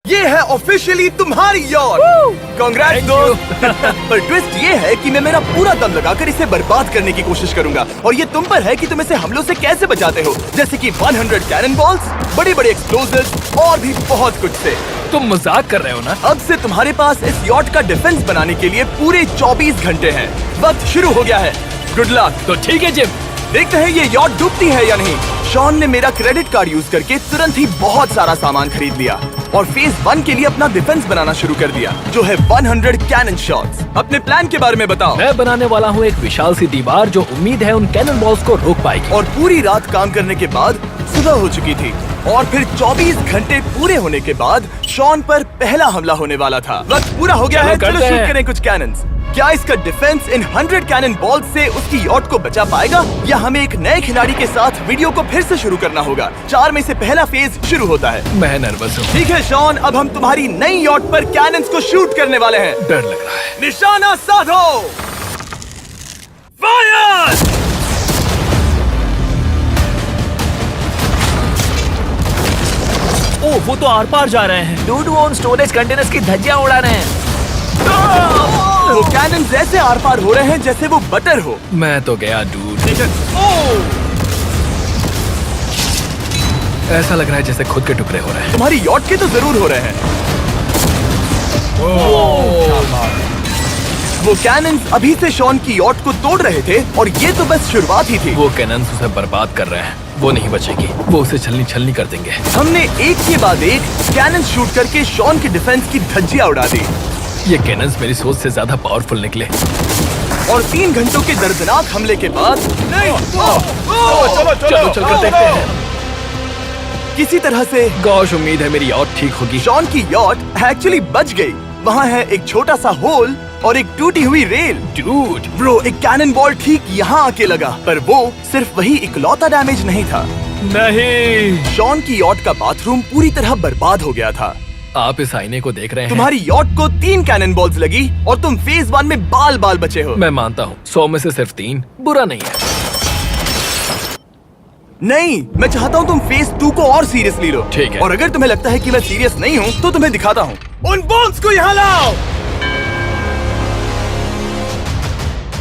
ये है ऑफिशियली तुम्हारी यॉट। कांग्रेट्स दोस्त। पर ट्विस्ट ये है कि मैं मेरा पूरा दम लगाकर इसे बर्बाद करने की कोशिश करूंगा और ये तुम पर है कि तुम इसे हमलों से कैसे बचाते हो, जैसे कि 100 कैनन बॉल्स, बड़े बड़े एक्सप्लोजिव्स और भी बहुत कुछ से। तुम मजाक कर रहे हो ना? अब से तुम्हारे पास इस यॉट का डिफेंस बनाने के लिए पूरे 24 घंटे हैं। वक्त शुरू हो गया है। Good luck. तो ठीक है जिम, देखते हैं ये यॉट डूबती है या नहीं। शॉन ने मेरा क्रेडिट कार्ड यूज करके तुरंत ही बहुत सारा सामान खरीद लिया और फेज 1 के लिए अपना डिफेंस बनाना शुरू कर दिया, जो है 100 कैनन शॉट्स। अपने प्लान के बारे में बताओ। मैं बनाने वाला हूँ एक विशाल सी दीवार जो उम्मीद है उन कैनन बॉल्स को रोक पाएगी। और पूरी रात काम करने के बाद सुबह हो चुकी थी और फिर 24 घंटे पूरे होने के बाद शॉन पर पहला हमला होने वाला था। वक्त पूरा हो गया है, चलो शूट करें कुछ कैनन्स। क्या इसका डिफेंस इन 100 कैनन बॉल्स से उसकी यॉट को बचा पाएगा, या हमें एक नए खिलाड़ी के साथ वीडियो को फिर से शुरू करना होगा? 4 में से पहला फेज शुरू होता है। मैं नर्वस हूँ। ठीक है शॉन, अब हम तुम्हारी नई यॉट पर कैनन्स को शूट करने वाले हैं। डर लग रहा है। निशाना साधो। फायर! ओह, वो तो आर पार जा रहे हैं। डूड वो उन स्टोरेज कंटेनर्स की धज्जियां उड़ा रहे हैं। वो कैनन्स ऐसे आर पार हो रहे हैं जैसे वो बटर हो। मैं तो गया डूड। ऐसा लग रहा है जैसे खुद के टुकड़े हो रहे हैं। तुम्हारी यॉट के तो जरूर हो रहे हैं। वो कैनन्स अभी से शॉन की यॉट को तोड़ रहे थे और ये तो बस शुरुआत ही थी। वो कैनन्स उसे बर्बाद कर रहे हैं। वो नहीं बचेगी। वो उसे छलनी कर देंगे। हमने एक के बाद एक कैनन शूट करके शॉन की डिफेंस की धज्जियां उड़ा दी। ये कैनन्स मेरी सोच से ज्यादा पावरफुल निकले। और 3 घंटों के दर्दनाक हमले के बाद चलो चलकर देखते हैं। किसी तरह से गॉश, उम्मीद है मेरी यॉट ठीक होगी। शॉन की यॉट एक्चुअली बच गई। वहाँ है एक छोटा सा होल और एक टूटी हुई रेल। डूड ब्रो, एक कैनन बॉल ठीक यहाँ आके लगा, पर वो सिर्फ वही इकलौता डैमेज नहीं था। नहीं, शॉन की यॉट का बाथरूम पूरी तरह बर्बाद हो गया था। आप इस आईने को देख रहे हैं। तुम्हारी यॉट को 3 कैनन बॉल्स लगी और तुम फेज 1 में बाल बाल बचे हो। मैं मानता हूँ 100 में से सिर्फ 3 बुरा नहीं है। नहीं, मैं चाहता हूँ तुम फेज 2 को और सीरियसली लो। ठीक है। और अगर तुम्हें लगता है कि मैं सीरियस नहीं हूँ तो तुम्हें दिखाता हूँ। उन बॉम्ब्स को यहाँ लाओ।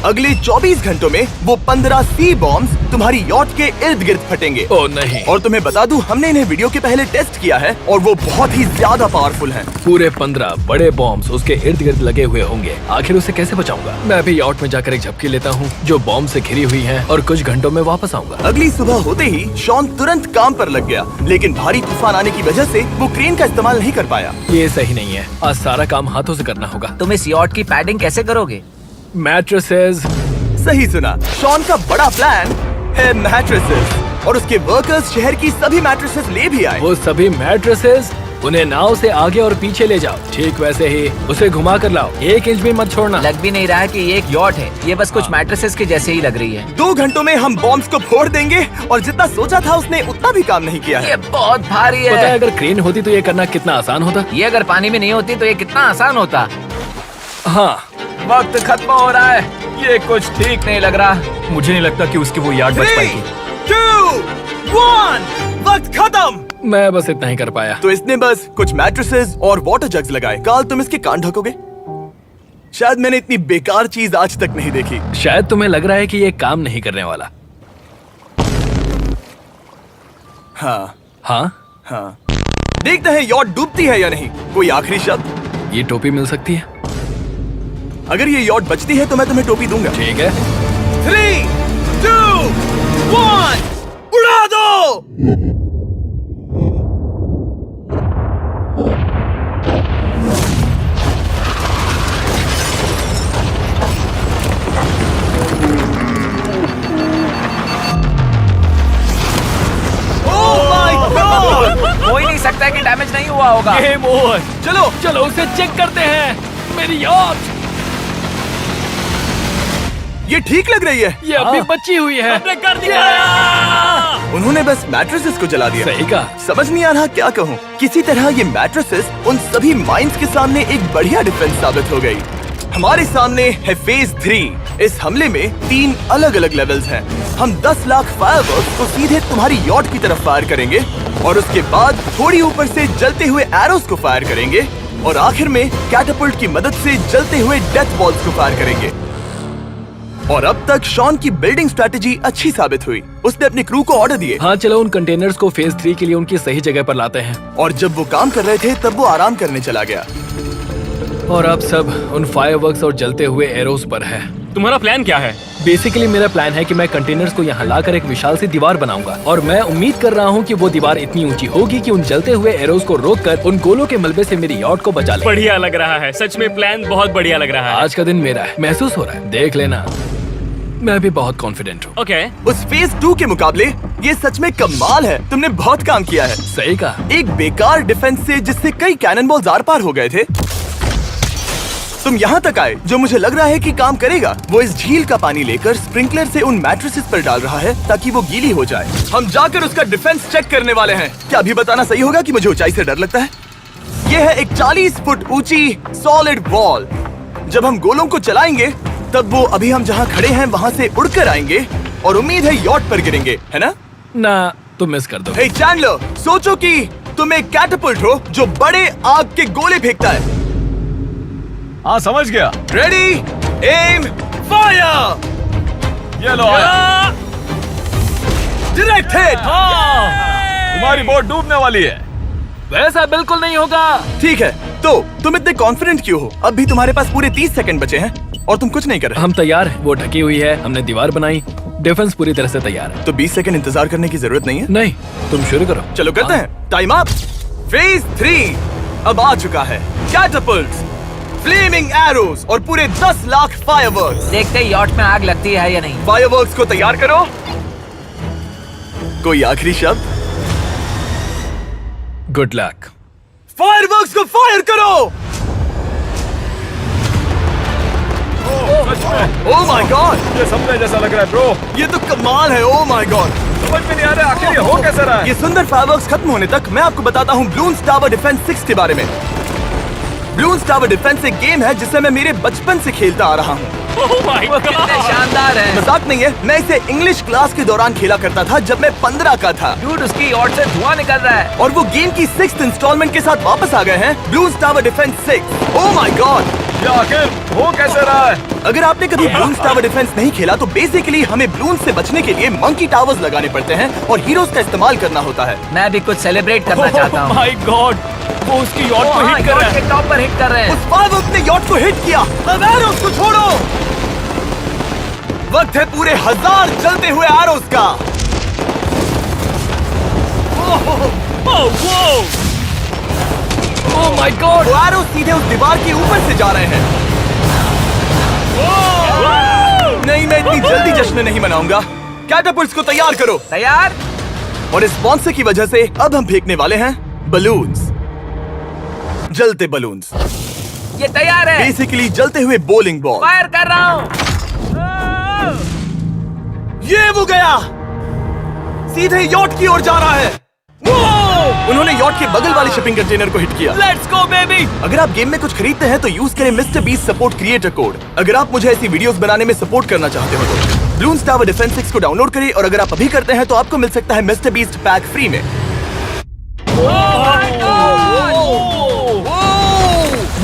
अगले 24 घंटों में वो 15 सी बॉम्ब्स तुम्हारी यॉट के इर्द गिर्द फटेंगे। ओह नहीं। और तुम्हें बता दूं, हमने इन्हें वीडियो के पहले टेस्ट किया है और वो बहुत ही ज्यादा पावरफुल हैं। पूरे 15 बड़े बॉम्ब्स उसके इर्द गिर्द लगे हुए होंगे। आखिर उसे कैसे बचाऊंगा? मैं अभी यॉट में जाकर एक झपकी लेता हूँ जो बॉम्ब से घिरी हुई है और कुछ घंटों में वापस आऊंगा। अगली सुबह होते ही शॉन तुरंत काम पर लग गया, लेकिन भारी तूफान आने की वजह से वो क्रेन का इस्तेमाल नहीं कर पाया। ये सही नहीं है। आज सारा काम हाथों से करना होगा। तुम इस यॉट की पैडिंग कैसे करोगे? मैट्रेसेस। सही सुना, शॉन का बड़ा प्लान है मैट्रेसेस और उसके वर्कर्स शहर की सभी मैट्रेसेस ले भी आए। वो सभी मैट्रेसेस उन्हें नाव से आगे और पीछे ले जाओ। ठीक वैसे ही उसे घुमा कर लाओ। 1 इंच भी मत छोड़ना। लग भी नहीं रहा है कि ये एक यॉट है। ये बस कुछ मैट्रेसेस के जैसे ही लग रही है। 2 घंटों में हम बॉम्ब्स को फोड़ देंगे और जितना सोचा था उसने उतना भी काम नहीं किया है। ये बहुत भारी पता है है। अगर क्रेन होती तो ये करना कितना आसान होता। ये अगर पानी में नहीं होती तो ये कितना आसान होता। हाँ, वक्त खत्म हो रहा है। ये कुछ ठीक नहीं लग रहा। मुझे नहीं लगता कि उसकी वो याद बच 3, पाएगी। 2, 1, वक्त खत्म। मैं बस इतना ही कर पाया। तो इसने बस कुछ मैट्रेसेस और वाटर जग्स लगाए। काल, तुम इसके कान ढकोगे? शायद मैंने इतनी बेकार चीज आज तक नहीं देखी। शायद तुम्हें लग रहा है कि ये काम नहीं करने वाला। हाँ हाँ, हाँ, देखते हैं यॉट डूबती है या नहीं। कोई आखिरी शब्द? ये टोपी मिल सकती है। अगर ये यॉट बचती है तो मैं तुम्हें टोपी दूंगा। ठीक है। 3, 2, 1, उड़ा दो। हो ही नहीं सकता है कि डैमेज नहीं हुआ होगा। Game over. चलो चलो उसे चेक करते हैं। मेरी यॉट ये ठीक लग रही है। ये अभी बची हुई है। हमने कर दिया। उन्होंने बस मैट्रेसेस को जला दिया। सही कहा। समझ नहीं आ रहा क्या कहूँ। किसी तरह ये मैट्रेसेस उन सभी माइंस के सामने एक बढ़िया डिफेंस साबित हो गई। हमारे सामने है फेज 3 इस हमले में 3 अलग अलग लेवल्स हैं। हम 10 लाख फायरवर्क्स को सीधे तुम्हारी यॉट की तरफ फायर करेंगे और उसके बाद थोड़ी ऊपर से जलते हुए एरोस को फायर करेंगे और आखिर में कैटापल्ट की मदद से जलते हुए डेथ बॉल्स को फायर करेंगे। और अब तक शॉन की बिल्डिंग स्ट्रेटेजी अच्छी साबित हुई। उसने अपने क्रू को ऑर्डर दिए। हाँ चलो उन कंटेनर्स को फेज 3 के लिए उनकी सही जगह पर लाते हैं। और जब वो काम कर रहे थे तब वो आराम करने चला गया। और अब सब उन फायरवर्क्स और जलते हुए एरोस पर है। तुम्हारा प्लान क्या है? बेसिकली मेरा प्लान है कि मैं कंटेनर्स को यहाँ लाकर एक विशाल सी दीवार बनाऊंगा और मैं उम्मीद कर रहा हूँ कि वो दीवार इतनी ऊंची होगी कि उन जलते हुए एरोस को रोककर उन गोलों के मलबे से मेरी यॉट को बचा ले। बढ़िया लग रहा है, सच में प्लान बहुत बढ़िया लग रहा है। आज का दिन मेरा है, महसूस हो रहा है। देख लेना, मैं भी बहुत कॉन्फिडेंट हूँ। ओके। उस फेज 2 के मुकाबले ये सच में कमाल है। तुमने बहुत काम किया है। सही कहा। एक बेकार डिफेंस से जिससे कई कैनन बॉल्स आर पार हो गए थे, तुम यहाँ तक आए। जो मुझे लग रहा है कि काम करेगा, वो इस झील का पानी लेकर स्प्रिंकलर से उन मैट्रेसेस पर डाल रहा है ताकि वो गीली हो जाए। हम जाकर उसका डिफेंस चेक करने वाले हैं। क्या अभी बताना सही होगा कि मुझे ऊंचाई से डर लगता है? ये है एक 40 फुट ऊंची सॉलिड वॉल। जब हम गोलों को चलाएंगे तब वो अभी हम जहाँ खड़े हैं वहाँ से उड़कर आएंगे और उम्मीद है यॉट पर गिरेंगे, है ना? ना, तुम मिस कर दो। हे चैंडलर, सोचो कि तुम एक कैटापल्ट हो जो बड़े आग के गोले फेंकता है। हाँ समझ गया। Ready, aim, fire. ये लो आया। Direct hit. तुम्हारी बोट डूबने वाली है। वैसा बिल्कुल नहीं होगा। ठीक है, तो तुम इतने कॉन्फिडेंट क्यों हो? अब भी तुम्हारे पास पूरे 30 सेकंड बचे हैं और तुम कुछ नहीं कर रहे। हम तैयार हैं। वो ढकी हुई है, हमने दीवार बनाई, डिफेंस पूरी तरह से तैयार है। तो 20 सेकंड इंतजार करने की जरूरत नहीं है। नहीं, तुम शुरू करो। चलो करते हैं। Time up. फेज 3 अब आ चुका है। कैटापल्ट्स, फ्लेमिंग एरोस और पूरे 10 लाख फायरवर्क्स। देखते ही यॉट में आग लगती है या नहीं। फायरवर्क्स को तैयार करो। कोई आखिरी शब्द? Good luck. फायरवर्क्स को फायर करो। ओह माय गॉड, ये सपने जैसा लग रहा है ब्रो। ये तो कमाल है। ओह माय गॉड, समझ में नहीं आ रहा आखिर ये हो कैसे रहा है। ये सुंदर फायरवर्क्स खत्म होने तक मैं आपको बताता हूँ ब्लून्स टावर डिफेंस 6 के बारे में। ब्लून्स टावर डिफेंस एक गेम है जिसे मैं मेरे बचपन से खेलता आ रहा हूँ। ओह माय वो कितने गॉड। शानदार है। मजाक नहीं है, मैं इसे इंग्लिश क्लास के दौरान खेला करता था जब मैं 15 का था। डूड, उसकी यॉट से धुआं निकल रहा है। और वो गेम की 6th इंस्टॉलमेंट के साथ वापस आ गए हैं, balloons tower defence 6। Oh my God, ये आखिर हो कैसे रहा है। अगर आपने कभी ब्लून्स टावर डिफेंस नहीं खेला तो बेसिकली हमें ब्लून्स से बचने के लिए मंकी टावर्स लगाने पड़ते हैं और हीरोज का इस्तेमाल करना होता है। मैं भी कुछ सेलिब्रेट करना चाहता हूँ। माय गॉड, वो उसकी यॉट को हाँ, हिट कर यॉट रहा है। के टॉप पर हिट कर रहे हैं। उस फायरवर्क ने यॉट को हिट किया। अब एरोस को छोड़ो। वक्त है पूरे 1000 जलते हुए एरोस का। Oh my God. वो एरोस सीधे उस दीवार के ऊपर से जा रहे हैं। नहीं, मैं इतनी जल्दी जश्न नहीं मनाऊंगा। कैटापल्ट्स को तैयार करो। तैयार। और इस स्पॉन्सर की वजह से अब हम फेंकने वाले हैं बलून्स, जलते बलून्स। ये तैयार है। बेसिकली जलते हुए बोलिंग बॉल। फायर कर रहा हूँ। ये वो गया, सीधे यॉट की ओर जा रहा है। उन्होंने यॉट के बगल वाले शिपिंग कंटेनर को हिट किया। Let's go baby. अगर आप गेम में कुछ खरीदते हैं तो यूज करें mister beast support creator code. अगर आप मुझे ऐसी वीडियोस बनाने में सपोर्ट करना चाहते हो तो ब्लून्स टावर डिफेंस 6 को डाउनलोड करें और अगर आप अभी करते हैं तो आपको मिल सकता है मिस्टर बीस्ट पैक फ्री में।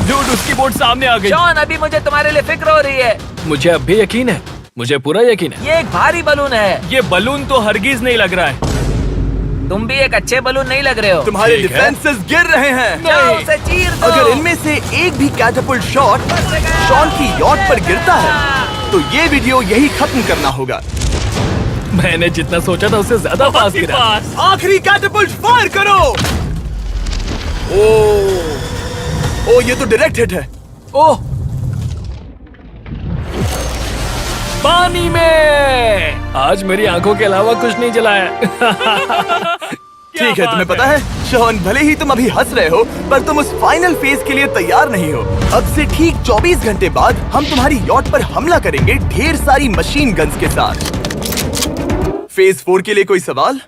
डूड, उसकी बोट सामने आ गई। जॉन, अभी मुझे तुम्हारे लिए फिक्र हो रही है। मुझे अब भी यकीन है, मुझे पूरा यकीन है। ये एक भारी बलून है। ये बलून तो हरगिज नहीं लग रहा है। तुम भी एक अच्छे बलून नहीं लग रहे हो। तुम्हारे ठीक है। डिफेंसेस गिर रहे हैं। जाओ उसे चीर दो। अगर इनमें से एक भी कैटापल्ट शॉट शॉन की यॉट पर गिरता है तो ये वीडियो यही खत्म करना होगा। मैंने जितना सोचा था उससे ज्यादा पास गिरा। पास। आखिरी कैटापल्ट फायर करो। ओ, ये तो डायरेक्ट हिट है। ओह, पानी में। आज मेरी आंखों के अलावा कुछ नहीं जला है। ठीक है, तुम्हें पता है शॉन, भले ही तुम अभी हंस रहे हो पर तुम उस फाइनल फेज के लिए तैयार नहीं हो। अब से ठीक 24 घंटे बाद हम तुम्हारी यॉट पर हमला करेंगे ढेर सारी मशीन गन्स के साथ। फेज 4 के लिए कोई सवाल?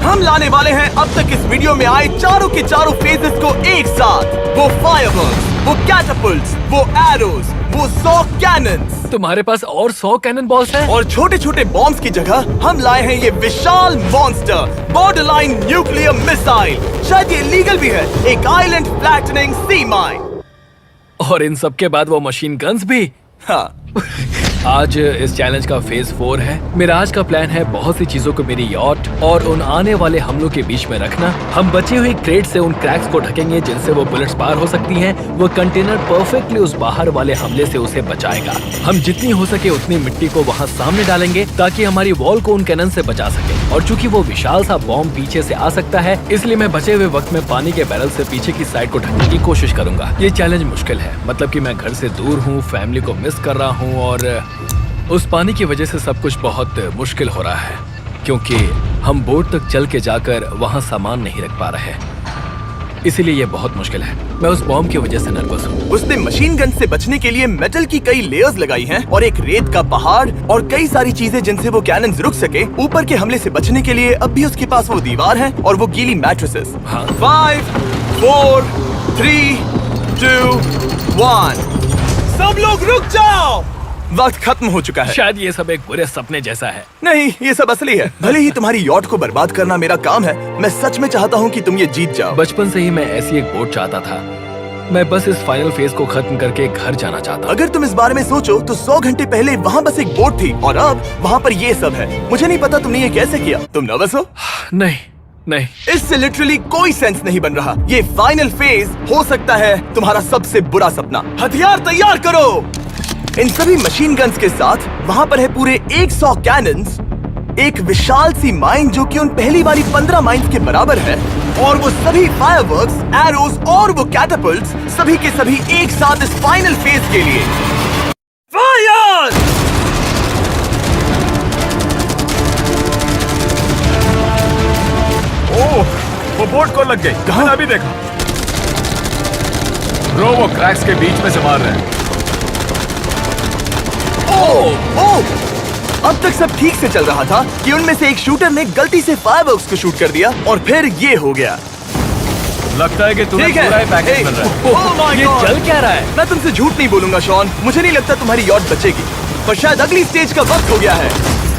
हम लाने वाले हैं अब तक इस वीडियो में आए चारों के चारों फेजेस को एक साथ। वो फायरवर्क्स, वो कैटापल्ट्स, वो एरोस, वो 100 कैनन्स। तुम्हारे पास और 100 कैनन बॉल्स हैं? और छोटे छोटे बॉम्ब्स की जगह हम लाए हैं ये विशाल मॉन्स्टर बॉर्डरलाइन न्यूक्लियर मिसाइल। शायद ये लीगल भी है, एक आइलैंड फ्लैटनिंग सी माइन। और इन सब के बाद वो मशीन गन्स भी। हाँ, आज इस चैलेंज का फेज 4 है। मेरा आज का प्लान है बहुत सी चीजों को मेरी यॉट और उन आने वाले हमलों के बीच में रखना। हम बचे हुए क्रेट से उन क्रैक्स को ढकेंगे जिनसे वो बुलेट्स पार हो सकती हैं। वो कंटेनर परफेक्टली उस बाहर वाले हमले से उसे बचाएगा। हम जितनी हो सके उतनी मिट्टी को वहाँ सामने डालेंगे ताकि हमारी वॉल को उन कैनन से बचा सके। और चूंकि वो विशाल सा बॉम्ब पीछे से आ सकता है, इसलिए मैं बचे हुए वक्त में पानी के बैरल से पीछे की साइड को ढकने की कोशिश करूंगा। ये चैलेंज मुश्किल है, मतलब कि मैं घर से दूर हूँ, फैमिली को मिस कर रहा हूँ और उस पानी की वजह से सब कुछ बहुत मुश्किल हो रहा है क्योंकि हम बोट तक चल के जाकर वहाँ सामान नहीं रख पा रहे। इसीलिए ये बहुत मुश्किल है। मैं उस बॉम्ब की वजह से नर्वस हूँ। उसने मशीन गन से बचने के लिए मेटल की कई लेयर्स लगाई हैं और एक रेत का पहाड़ और कई सारी चीजें जिनसे वो कैनन्स रुक सके। ऊपर के हमले से बचने के लिए अब भी उसके पास वो दीवार है और वो गीली मैट्रेसेस। हाँ। 5, 4, 3, 2, 1। सब लोग रुक जाओ, वक्त खत्म हो चुका है। शायद ये सब एक बुरे सपने जैसा है। नहीं, ये सब असली है। भले ही तुम्हारी यॉट को बर्बाद करना मेरा काम है, मैं सच में चाहता हूँ कि तुम ये जीत जाओ। बचपन से ही मैं ऐसी एक बोट चाहता था। मैं बस इस फाइनल फेज को खत्म करके घर जाना चाहता। अगर तुम इस बारे में सोचो तो 100 घंटे पहले वहाँ बस एक बोट थी और अब वहाँ पर ये सब है। मुझे नहीं पता तुमने ये कैसे किया। तुम नर्वस हो? नहीं। इससे लिटरली कोई सेंस नहीं बन रहा। ये फाइनल फेज हो सकता है तुम्हारा सबसे बुरा सपना। हथियार तैयार करो। इन सभी मशीन गन्स के साथ वहाँ पर है पूरे 100 कैनन्स, एक विशाल सी माइन जो कि उन पहली वाली 15 माइन्स के बराबर है, और वो सभी फायरवर्क्स, एरोस और वो कैटापल्ट्स सभी के सभी एक साथ इस फाइनल फेज के लिए। फायर! ओह, वो बोट को लग गई। कहाँ? अभी देखा। ब्रो, वो क्रैक्स के बीच में से मार रहे हैं। ओह! अब तक सब ठीक से चल रहा था कि उनमें से एक शूटर ने गलती से फायरवर्क्स को शूट कर दिया और फिर ये हो गया। लगता है कि तुम्हें ठीक है। पूरा ही पैकेज मिल रहा है। Oh my ये God! चल क्या रहा है? मैं तुमसे झूठ नहीं बोलूंगा शॉन, मुझे नहीं लगता तुम्हारी यॉट बचेगी, पर शायद अगली स्टेज का वक्त हो गया है।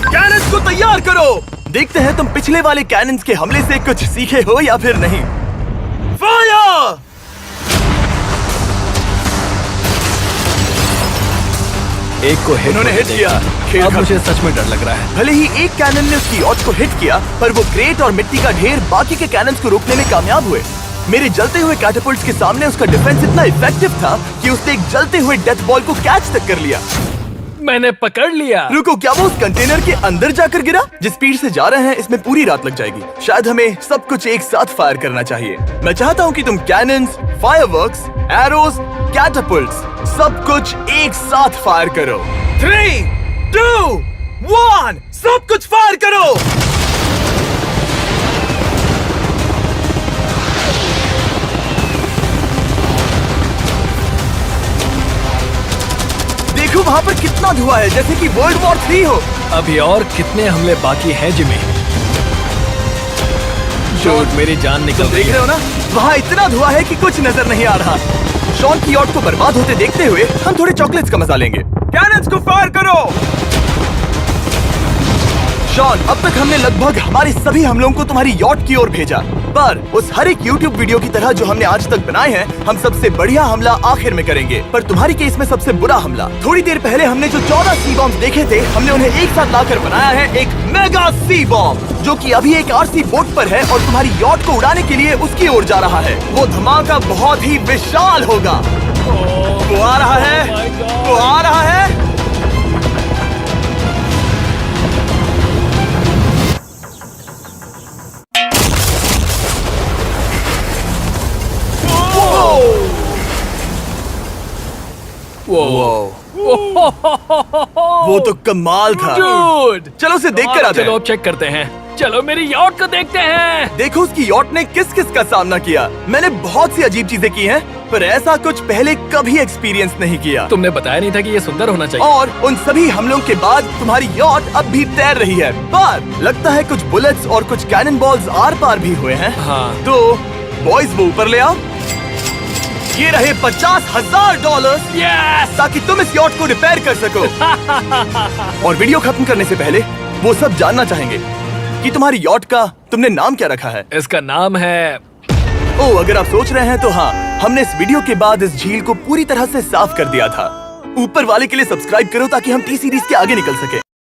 कैनन्स को तैयार करो। देखते हैं तुम पिछले वाले कैनन्स के हमले से कुछ सीखे हो या फिर नहीं। फायर! एक को इन्होंने हिट किया। खेल अब खत्म। मुझे सच में डर लग रहा है। भले ही एक कैनन ने उसकी यॉट को हिट किया, पर वो क्रेट और मिट्टी का ढेर बाकी के कैनन्स को रोकने में कामयाब हुए। मेरे जलते हुए कैटापल्ट्स के सामने उसका डिफेंस इतना इफेक्टिव था कि उसने एक जलते हुए डेथ बॉल को कैच तक कर लिया। मैंने पकड़ लिया। रुको, क्या वो उस कंटेनर के अंदर जाकर गिरा? जिस स्पीड से जा रहे हैं इसमें पूरी रात लग जाएगी। शायद हमें सब कुछ एक साथ फायर करना चाहिए। मैं चाहता हूँ कि तुम कैनन्स, फायरवर्क्स, एरोस, कैटापल्ट्स सब कुछ एक साथ फायर करो। 3, 2, 1, सब कुछ फायर करो। देखो वहाँ पर कितना धुआं है, जैसे कि वर्ल्ड वॉर 3 हो। अभी और कितने हमले बाकी हैं जिमी? शॉट, मेरी जान निकल तुम रही देख रहे है। हो ना, वहाँ इतना धुआं है कि कुछ नजर नहीं आ रहा। शॉन की यॉट को बर्बाद होते देखते हुए हम थोड़े चॉकलेट्स का मजा लेंगे। कैनन्स को फायर करो। शॉन, अब तक हमने लगभग हमारे सभी हमलों को तुम्हारी यॉट की ओर भेजा, पर उस हर एक YouTube वीडियो की तरह जो हमने आज तक बनाए हैं, हम सबसे बढ़िया हमला आखिर में करेंगे। पर तुम्हारी केस में सबसे बुरा हमला। थोड़ी देर पहले हमने जो 14 सी बॉम्ब देखे थे, हमने उन्हें एक साथ लाकर बनाया है एक मेगा सी बॉम्ब, जो कि अभी एक RC बोट पर है और तुम्हारी यॉट को उड़ाने के लिए उसकी ओर जा रहा है। वो धमाका बहुत ही विशाल होगा। वो आ रहा है, वो आ रहा है। वो तो कमाल था। Dude! चलो उसे देख कर आते चलो हैं। अब चेक करते हैं। चलो मेरी यॉट को देखते हैं। देखो उसकी यॉट ने किस किस का सामना किया। मैंने बहुत सी अजीब चीजें की हैं, पर ऐसा कुछ पहले कभी एक्सपीरियंस नहीं किया। तुमने बताया नहीं था कि ये सुंदर होना चाहिए। और उन सभी हमलों के बाद तुम्हारी यॉट अब भी तैर रही है, पर लगता है कुछ बुलेट्स और कुछ कैनन बॉल्स आर पार भी हुए हैं। हाँ। तो बॉयज वो ऊपर ले आओ। ये रहे $50,000 यस ताकि तुम इस यॉट को रिपेयर कर सको। और वीडियो खत्म करने से पहले वो सब जानना चाहेंगे कि तुम्हारी यॉट का तुमने नाम क्या रखा है। इसका नाम है अगर आप सोच रहे हैं तो हाँ, हमने इस वीडियो के बाद इस झील को पूरी तरह से साफ कर दिया था। ऊपर वाले के लिए सब्सक्राइब करो ताकि हम टी सीरीज के आगे निकल सके।